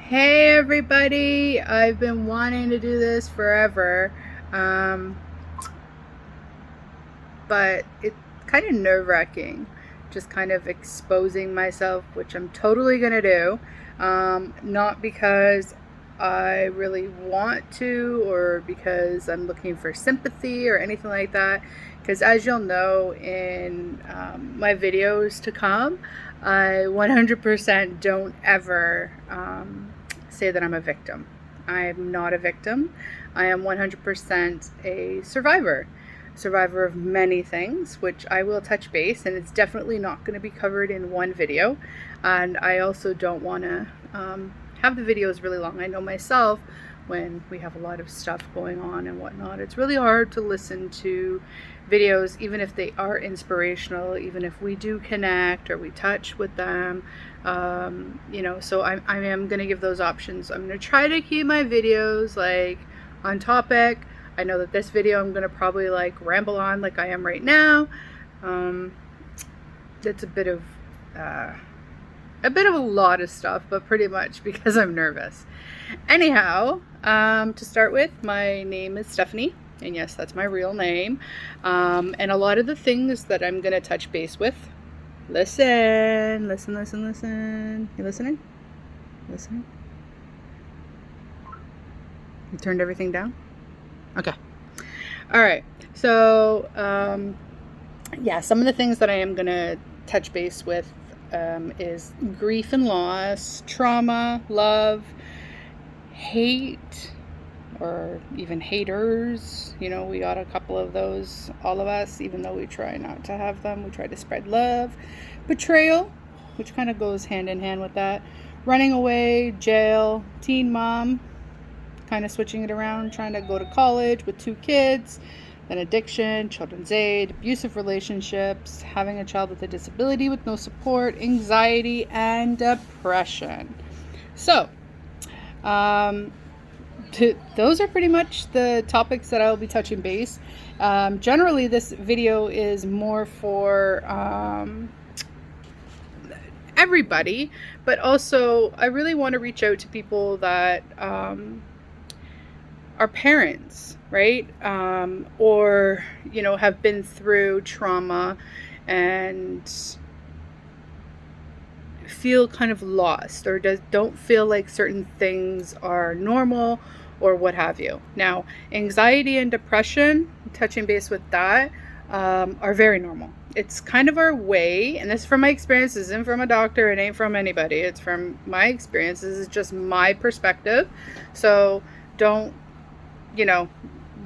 Hey everybody, I've been wanting to do this forever, um, but it's kind of nerve-wracking, just kind of exposing myself, which I'm totally gonna do, not because I really want to or because I'm looking for sympathy or anything like that, because as you'll know in my videos to come, I 100% don't ever say that I'm a victim. I'm not a victim. I am 100% a survivor of many things, which I will touch base, and it's definitely not going to be covered in one video. And I also don't want to have the videos really long. I know myself, when we have a lot of stuff going on and whatnot, it's really hard to listen to videos, even if they are inspirational, even if we do connect or we touch with them. So I am going to give those options. I'm going to try to keep my videos like on topic. I know that this video I'm going to probably like ramble on like I am right now. It's a bit of a lot of stuff, but pretty much because I'm nervous. Anyhow, to start with, my name is Stephanie, and yes, that's my real name. And a lot of the things that I'm going to touch base with, listen. You listening? Listening? You turned everything down? Okay. All right. So, some of the things that I am going to touch base with is grief and loss, trauma, love, hate, or even haters. We got a couple of those, all of us, even though we try not to have them. We try to spread love. Betrayal, which kind of goes hand in hand with that. Running away, jail, teen mom, kind of switching it around, trying to go to college with 2 kids, then addiction, children's aid, abusive relationships, having a child with a disability with no support, anxiety, and depression. So, those are pretty much the topics that I'll be touching base. Generally, this video is more for everybody, but also I really want to reach out to people that are parents, right? Or have been through trauma and feel kind of lost, or don't feel like certain things are normal, or what have you. Now, anxiety and depression, touching base with that, are very normal. It's kind of our way, and this is from my experience. This isn't from a doctor. It ain't from anybody. It's from my experiences. It's just my perspective. So don't,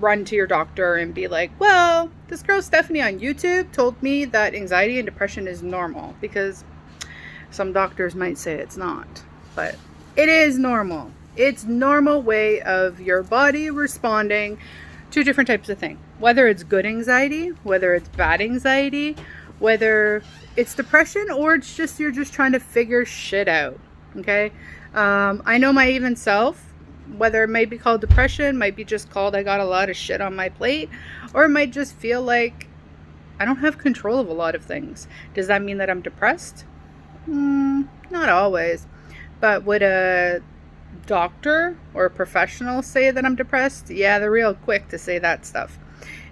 run to your doctor and be like, well, this girl Stephanie on YouTube told me that anxiety and depression is normal, because some doctors might say it's not, but it is normal. It's normal way of your body responding to different types of things, whether it's good anxiety, whether it's bad anxiety, whether it's depression, or it's just you're just trying to figure shit out. Okay. I know my even self, whether it might be called depression, might be just called I got a lot of shit on my plate, or it might just feel like I don't have control of a lot of things. Does that mean that I'm depressed? Not always. But would a doctor or a professional say that I'm depressed? Yeah, they're real quick to say that stuff.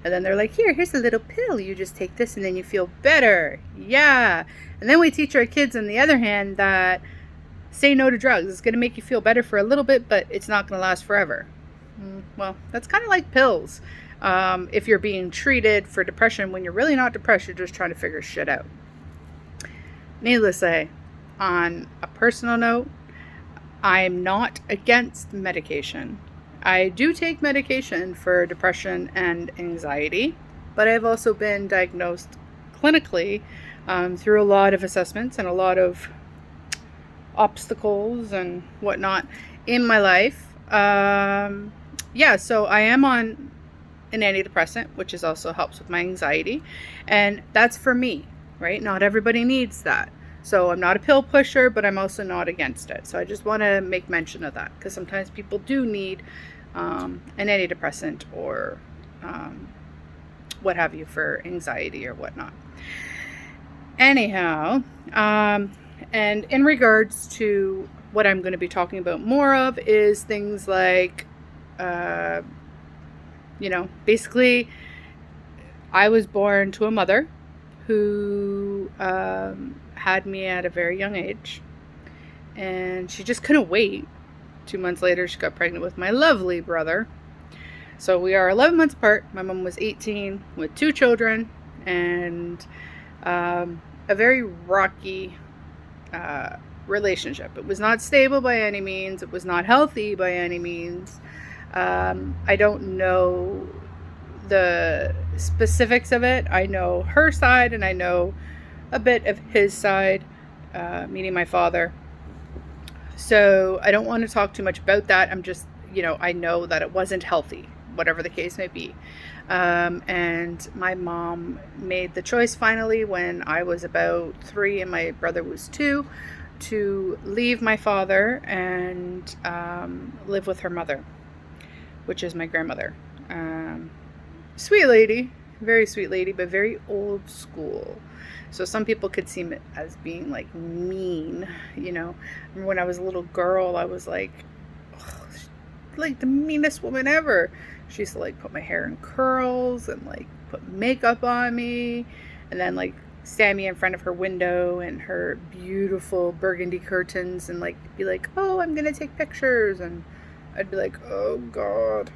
And then they're like, here's a little pill. You just take this and then you feel better. Yeah. And then we teach our kids, on the other hand, that say no to drugs. It's going to make you feel better for a little bit, but it's not going to last forever. Well, that's kind of like pills. If you're being treated for depression when you're really not depressed, you're just trying to figure shit out. Needless to say, on a personal note, I'm not against medication. I do take medication for depression and anxiety, but I've also been diagnosed clinically through a lot of assessments and a lot of obstacles and whatnot in my life. So I am on an antidepressant, which is also helps with my anxiety, and that's for me, right? Not everybody needs that. So I'm not a pill pusher, but I'm also not against it. So I just want to make mention of that, because sometimes people do need an antidepressant or what have you for anxiety or whatnot. Anyhow, and in regards to what I'm going to be talking about more of is things like, uh, basically, I was born to a mother who had me at a very young age, and she just couldn't wait. 2 months later, she got pregnant with my lovely brother. So we are 11 months apart. My mom was 18 with 2 children, and a very rocky relationship. It was not stable by any means. It was not healthy by any means. I don't know the specifics of it. I know her side, and I know a bit of his side, meaning my father. So I don't want to talk too much about that. I'm just, I know that it wasn't healthy, whatever the case may be. And my mom made the choice finally when I was about 3 and my brother was 2 to leave my father and live with her mother, which is my grandmother. Sweet lady, very sweet lady, but very old school. So some people could see it as being like mean, Remember when I was a little girl, I was like, like the meanest woman ever. She used to like put my hair in curls and like put makeup on me, and then like stand me in front of her window and her beautiful burgundy curtains and like be like, oh, I'm gonna take pictures, and I'd be like, oh God.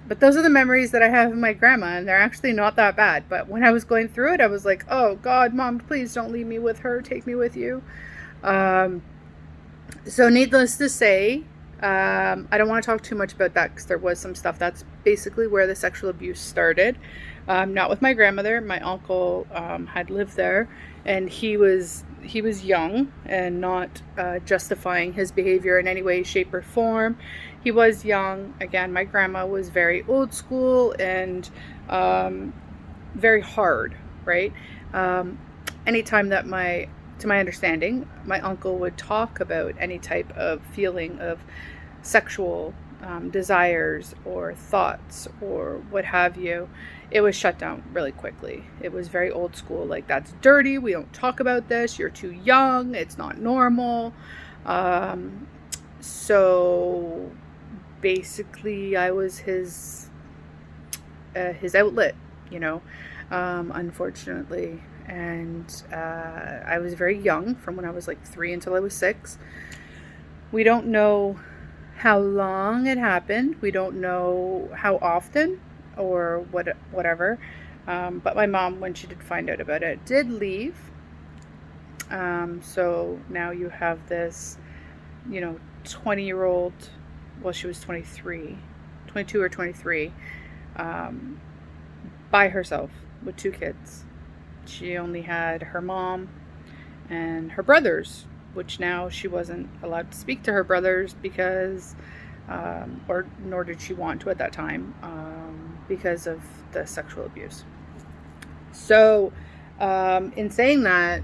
But those are the memories that I have of my grandma, and they're actually not that bad. But when I was going through it, I was like, oh God, Mom, please don't leave me with her. Take me with you. So needless to say, I don't want to talk too much about that because there was some stuff. That's basically where the sexual abuse started. Not with my grandmother. My uncle had lived there, and he was young and not justifying his behavior in any way, shape, or form. He was young. Again, my grandma was very old school and very hard, right? Anytime that to my understanding, my uncle would talk about any type of feeling of sexual desires or thoughts or what have you, it was shut down really quickly. It was very old school, like, that's dirty, we don't talk about this, you're too young, it's not normal. So basically I was his outlet, unfortunately. And I was very young, from when I was like 3 until I was 6. We don't know how long it happened. We don't know how often or whatever. But my mom, when she did find out about it, did leave. So now you have this, 20-year-old, well, she was 23, 22 or 23, by herself with 2 kids. She only had her mom and her brothers, which now she wasn't allowed to speak to her brothers because, or nor did she want to at that time, because of the sexual abuse. So, in saying that,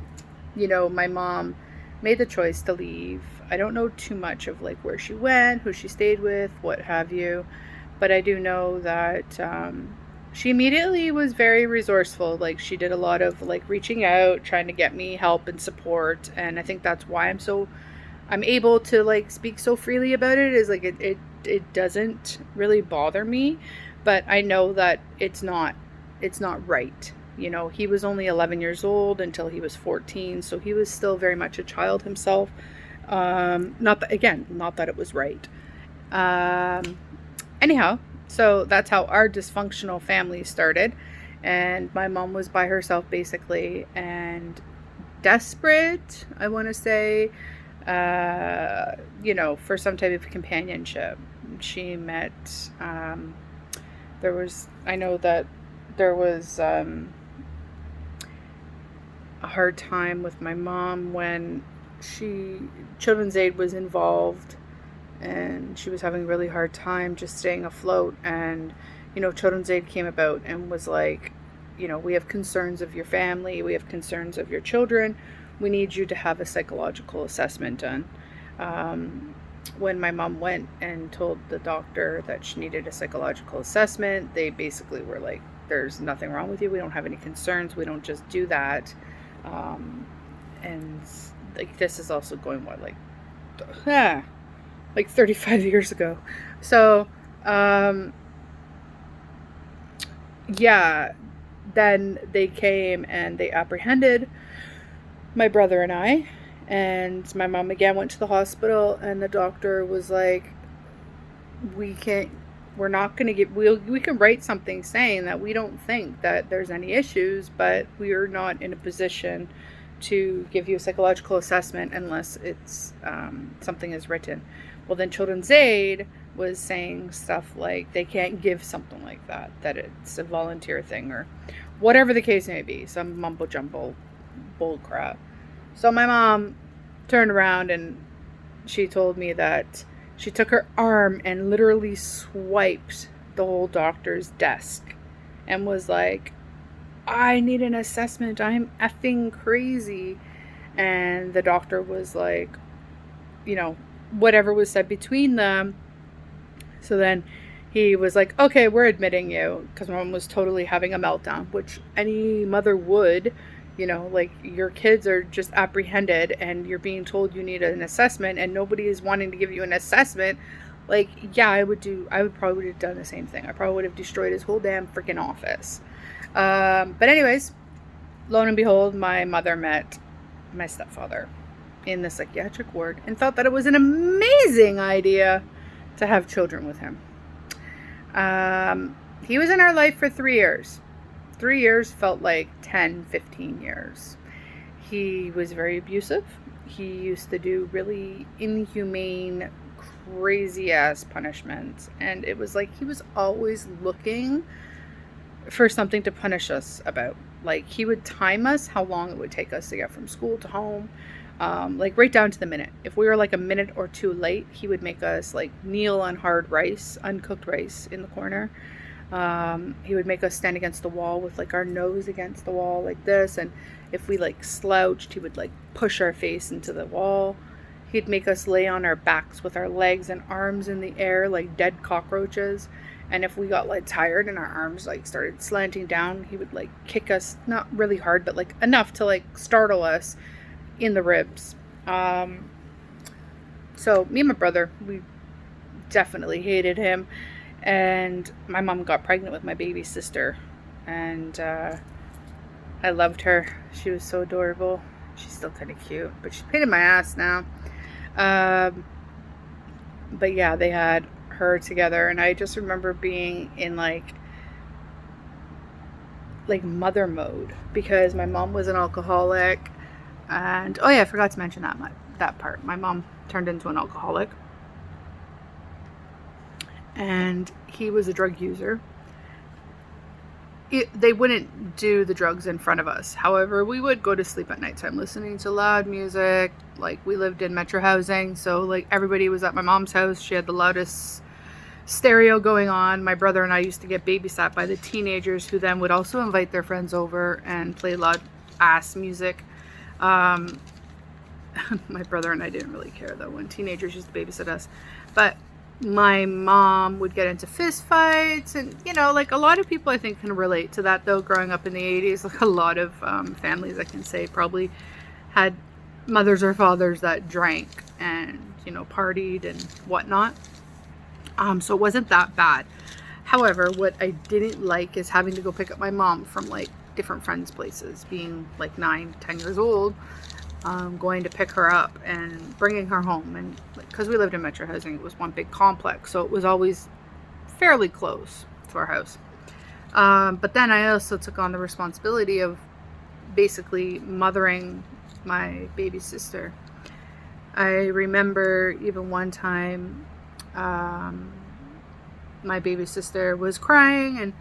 my mom made the choice to leave. I don't know too much of like where she went, who she stayed with, what have you, but I do know that she immediately was very resourceful. Like, she did a lot of like reaching out, trying to get me help and support. And I think that's why I'm able to like speak so freely about it, is like it doesn't really bother me, but I know that it's not right. He was only 11 years old until he was 14. So he was still very much a child himself. Not that it was right. Anyhow, so that's how our dysfunctional family started. And my mom was by herself basically, and desperate, I want to say, for some type of companionship. She met, I know that there was a hard time with my mom when Children's Aid was involved, and she was having a really hard time just staying afloat. And Children's Aid came about and was like, we have concerns of your family, we have concerns of your children, we need you to have a psychological assessment done. When my mom went and told the doctor that she needed a psychological assessment, they basically were like, there's nothing wrong with you, we don't have any concerns, we don't just do that. And like this is also going what, like 35 years ago. So yeah, then they came and they apprehended my brother and my mom again went to the hospital, and the doctor was like, we can't, we're not going to get, we can write something saying that we don't think that there's any issues, but we are not in a position to give you a psychological assessment unless it's something is written. Well, then Children's Aid was saying stuff like they can't give something like that, that it's a volunteer thing or whatever the case may be, some mumbo jumbo bull crap. So my mom turned around and she told me that she took her arm and literally swiped the whole doctor's desk and was like, I need an assessment. I'm effing crazy. And the doctor was like, whatever was said between them. So then he was like, okay, we're admitting you, because my mom was totally having a meltdown, which any mother would. Like your kids are just apprehended and you're being told you need an assessment and nobody is wanting to give you an assessment. Like, yeah, I would probably have done the same thing. I probably would have destroyed his whole damn freaking office. But anyways, lo and behold, my mother met my stepfather in the psychiatric ward and thought that it was an amazing idea to have children with him. He was in our life for 3 years. 3 years felt like 10, 15 years. He was very abusive. He used to do really inhumane, crazy ass punishments. And it was like he was always looking for something to punish us about. Like he would time us how long it would take us to get from school to home. Like right down to the minute. If we were like a minute or two late, he would make us like kneel on hard rice, uncooked rice in the corner. He would make us stand against the wall with like our nose against the wall like this, and if we like slouched, he would like push our face into the wall. He'd make us lay on our backs with our legs and arms in the air like dead cockroaches, and if we got like tired and our arms like started slanting down, he would like kick us, not really hard, but like enough to like startle us in the ribs. So me and my brother, we definitely hated him. And my mom got pregnant with my baby sister, and I loved her. She was so adorable. She's still kind of cute, but she's pain in my ass now. But yeah, they had her together, and I just remember being in like mother mode because my mom was an alcoholic, and oh yeah, I forgot to mention that part. My mom turned into an alcoholic. And he was a drug user. They wouldn't do the drugs in front of us. However, we would go to sleep at nighttime listening to loud music. Like, we lived in metro housing, so like everybody was at my mom's house. She had the loudest stereo going on. My brother and I used to get babysat by the teenagers, who then would also invite their friends over and play loud ass music. My brother and I didn't really care though when teenagers used to babysit us. But my mom would get into fist fights, and like a lot of people I think can relate to that though. Growing up in the 80s, like a lot of families I can say probably had mothers or fathers that drank and partied and whatnot. So it wasn't that bad. However, what I didn't like is having to go pick up my mom from like different friends' places, being like 9-10 years old. Going to pick her up and bringing her home, and because we lived in metro housing, it was one big complex, so it was always fairly close to our house. But then I also took on the responsibility of basically mothering my baby sister. I remember even one time my baby sister was crying, and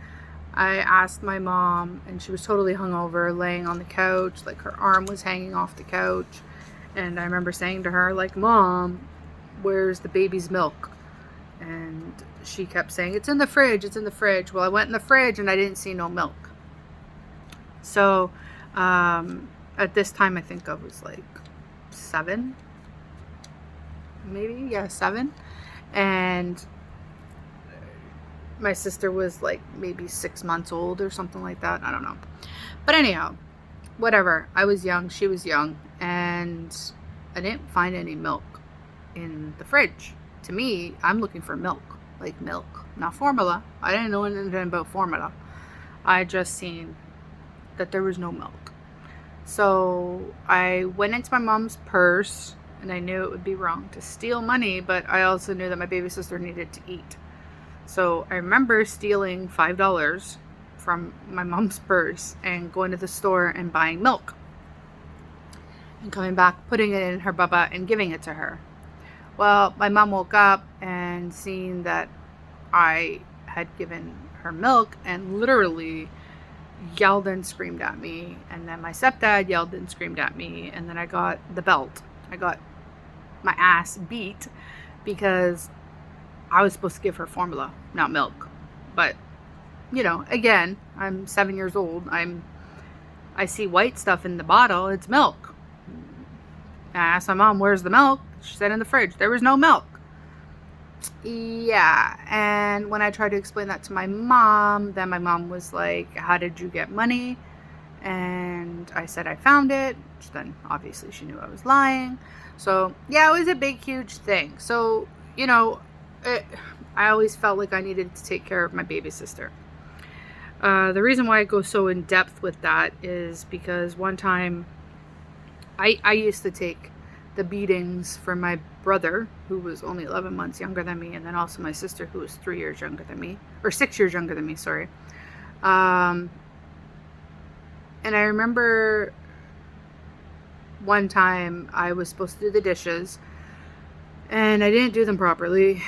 I asked my mom, and she was totally hungover, laying on the couch, like her arm was hanging off the couch. And I remember saying to her, like, Mom, where's the baby's milk? And she kept saying, it's in the fridge, it's in the fridge. Well, I went in the fridge and I didn't see no milk. So at this time, I think I was like 7, maybe, yeah, 7. And my sister was like maybe 6 months old or something like that. I don't know. But anyhow, whatever. I was young. She was young. And I didn't find any milk in the fridge. To me, I'm looking for milk, like milk, not formula. I didn't know anything about formula. I just seen that there was no milk. So I went into my mom's purse, and I knew it would be wrong to steal money, but I also knew that my baby sister needed to eat. So I remember stealing $5 from my mom's purse and going to the store and buying milk. And coming back, putting it in her bubba and giving it to her. Well, my mom woke up and seen that I had given her milk and literally yelled and screamed at me. And then my stepdad yelled and screamed at me. And then I got the belt. I got my ass beat because I was supposed to give her formula, not milk. But, you know, again, I'm 7 years old. I see white stuff in the bottle. It's milk. I asked my mom, where's the milk? She said in the fridge. There was no milk. Yeah. And when I tried to explain that to my mom, then my mom was like, how did you get money? And I said I found it. Which then obviously she knew I was lying. So yeah, it was a big, huge thing. So, you know, I always felt like I needed to take care of my baby sister. The reason why I go so in depth with that is because one time I used to take the beatings for my brother, who was only 11 months younger than me, and then also my sister, who was 3 years younger than me, or 6 years younger than me, sorry. And I remember one time I was supposed to do the dishes, and I didn't do them properly.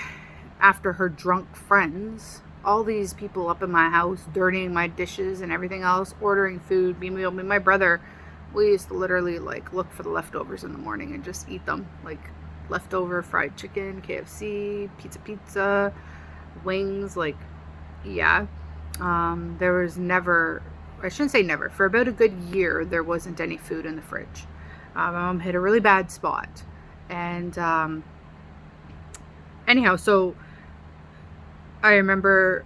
After her drunk friends, all these people up in my house, dirtying my dishes and everything else, ordering food, me and my brother, we used to literally like look for the leftovers in the morning and just eat them, like leftover fried chicken, KFC, pizza, wings, like, yeah. There was never, I shouldn't say never, for about a good year there wasn't any food in the fridge. My mom hit a really bad spot, and anyhow, so I remember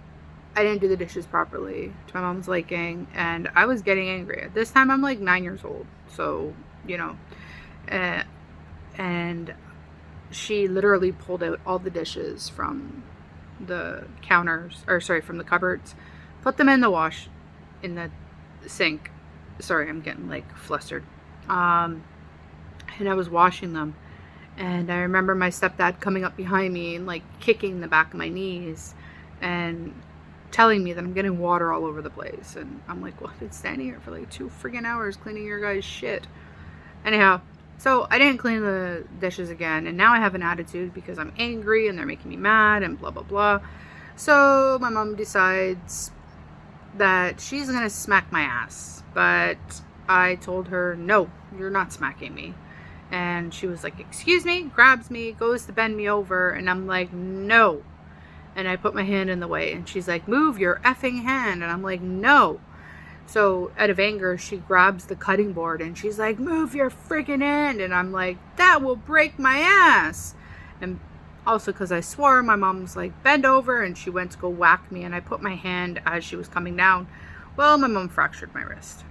I didn't do the dishes properly to my mom's liking, and I was getting angry. At this time, I'm like 9 years old, so, you know, and she literally pulled out all the dishes from the counters, or sorry, from the cupboards, put them in the in the sink. Sorry, I'm getting like flustered. And I was washing them. And I remember my stepdad coming up behind me and like kicking the back of my knees and telling me that I'm getting water all over the place. And I'm like, well, I've been standing here for like 2 friggin' hours cleaning your guys' shit. Anyhow, so I didn't clean the dishes again. And now I have an attitude because I'm angry and they're making me mad and blah, blah, blah. So my mom decides that she's going to smack my ass. But I told her, no, you're not smacking me. And she was like, excuse me, grabs me, goes to bend me over, and I'm like, no. And I put my hand in the way, and she's like, move your effing hand. And I'm like, no. So out of anger, she grabs the cutting board, and she's like, move your freaking hand. And I'm like, that will break my ass. And also because I swore, my mom's like, bend over, and she went to go whack me, and I put my hand as she was coming down. Well, my mom fractured my wrist.